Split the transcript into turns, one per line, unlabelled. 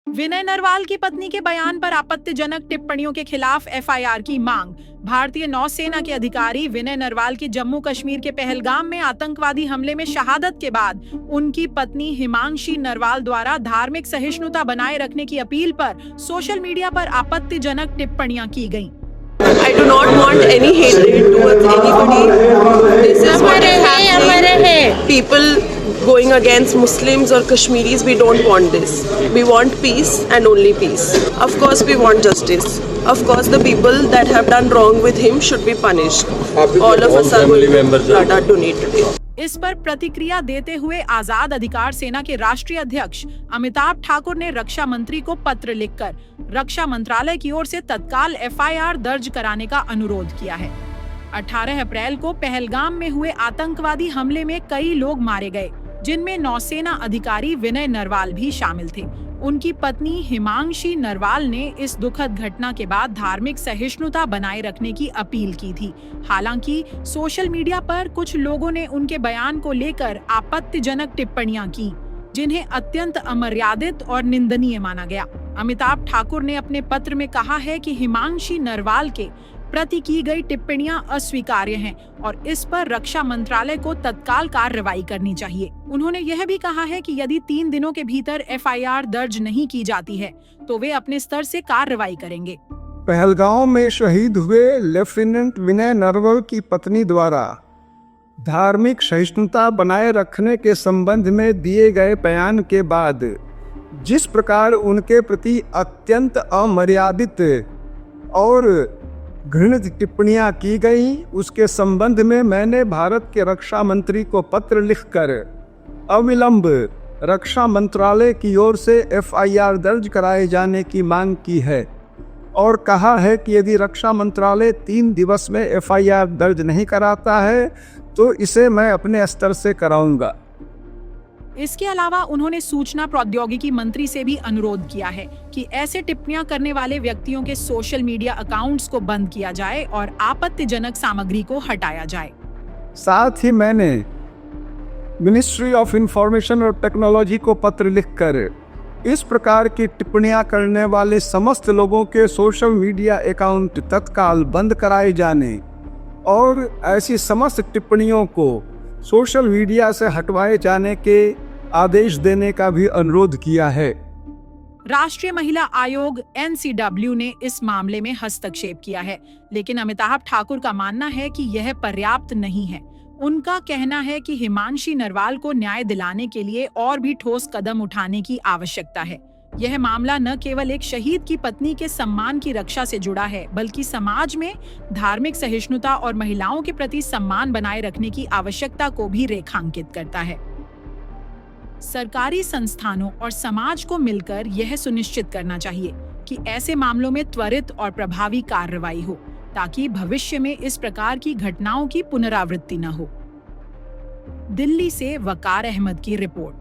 विनय नरवाल की पत्नी के बयान पर आपत्तिजनक टिप्पणियों के खिलाफ एफआईआर की मांग। भारतीय नौसेना के अधिकारी विनय नरवाल की जम्मू कश्मीर के पहलगाम में आतंकवादी हमले में शहादत के बाद उनकी पत्नी हिमांशी नरवाल द्वारा धार्मिक सहिष्णुता बनाए रखने की अपील पर सोशल मीडिया पर आपत्तिजनक टिप्पणियां की गईं।
I do not want any hatred towards anybody. This is what is happening. People going against Muslims or Kashmiris, we don't want this. We want peace and only peace. Of course, we want justice. Of course, the people that have done wrong with him should be punished. All of us are going to blood donate today.
इस पर प्रतिक्रिया देते हुए आजाद अधिकार सेना के राष्ट्रीय अध्यक्ष अमिताभ ठाकुर ने रक्षा मंत्री को पत्र लिखकर रक्षा मंत्रालय की ओर से तत्काल एफआईआर दर्ज कराने का अनुरोध किया है। 18 अप्रैल को पहलगाम में हुए आतंकवादी हमले में कई लोग मारे गए, जिनमें नौसेना अधिकारी विनय नरवाल भी शामिल थे। उनकी पत्नी हिमांशी नरवाल ने इस दुखद घटना के बाद धार्मिक सहिष्णुता बनाए रखने की अपील की थी। हालांकि सोशल मीडिया पर कुछ लोगों ने उनके बयान को लेकर आपत्तिजनक टिप्पणियां की, जिन्हें अत्यंत अमर्यादित और निंदनीय माना गया। अमिताभ ठाकुर ने अपने पत्र में कहा है कि हिमांशी नरवाल के प्रति की गई टिप्पणियां अस्वीकार्य हैं और इस पर रक्षा मंत्रालय को तत्काल कार्रवाई करनी चाहिए। उन्होंने यह भी कहा है कि यदि 3 दिनों के भीतर एफआईआर दर्ज नहीं की जाती है तो वे अपने स्तर से कार्रवाई करेंगे।
पहलगाम में शहीद हुए लेफ्टिनेंट विनय नरवाल की पत्नी द्वारा धार्मिक सहिष्णुता बनाए रखने के संबंध में दिए गए बयान के बाद जिस प्रकार उनके प्रति अत्यंत अमर्यादित और घृणित टिप्पणियां की गई, उसके संबंध में मैंने भारत के रक्षा मंत्री को पत्र लिखकर अविलंब रक्षा मंत्रालय की ओर से एफआईआर दर्ज कराए जाने की मांग की है और कहा है कि यदि रक्षा मंत्रालय 3 दिवस में एफआईआर दर्ज नहीं कराता है तो इसे मैं अपने स्तर से कराऊंगा।
इसके अलावा उन्होंने सूचना प्रौद्योगिकी मंत्री से भी अनुरोध किया है कि ऐसे टिप्पणियां करने वाले व्यक्तियों के सोशल मीडिया अकाउंट्स को बंद किया जाए और आपत्तिजनक सामग्री को हटाया जाए।
साथ ही मैंने मिनिस्ट्री ऑफ इंफॉर्मेशन और टेक्नोलॉजी को पत्र लिखकर इस प्रकार की टिप्पणियां करने वाले समस्त लोगों के सोशल मीडिया अकाउंट तत्काल बंद कराए जाने और ऐसी समस्त टिप्पणियों को सोशल मीडिया से हटवाए जाने के आदेश देने का भी अनुरोध किया है।
राष्ट्रीय महिला आयोग NCW ने इस मामले में हस्तक्षेप किया है, लेकिन अमिताभ ठाकुर का मानना है कि यह पर्याप्त नहीं है। उनका कहना है कि हिमांशी नरवाल को न्याय दिलाने के लिए और भी ठोस कदम उठाने की आवश्यकता है। यह मामला न केवल एक शहीद की पत्नी के सम्मान की रक्षा से जुड़ा है, बल्कि समाज में धार्मिक सहिष्णुता और महिलाओं के प्रति सम्मान बनाए रखने की आवश्यकता को भी रेखांकित करता है। सरकारी संस्थानों और समाज को मिलकर यह सुनिश्चित करना चाहिए कि ऐसे मामलों में त्वरित और प्रभावी कार्रवाई हो, ताकि भविष्य में इस प्रकार की घटनाओं की पुनरावृत्ति न हो। दिल्ली से वकार अहमद की रिपोर्ट।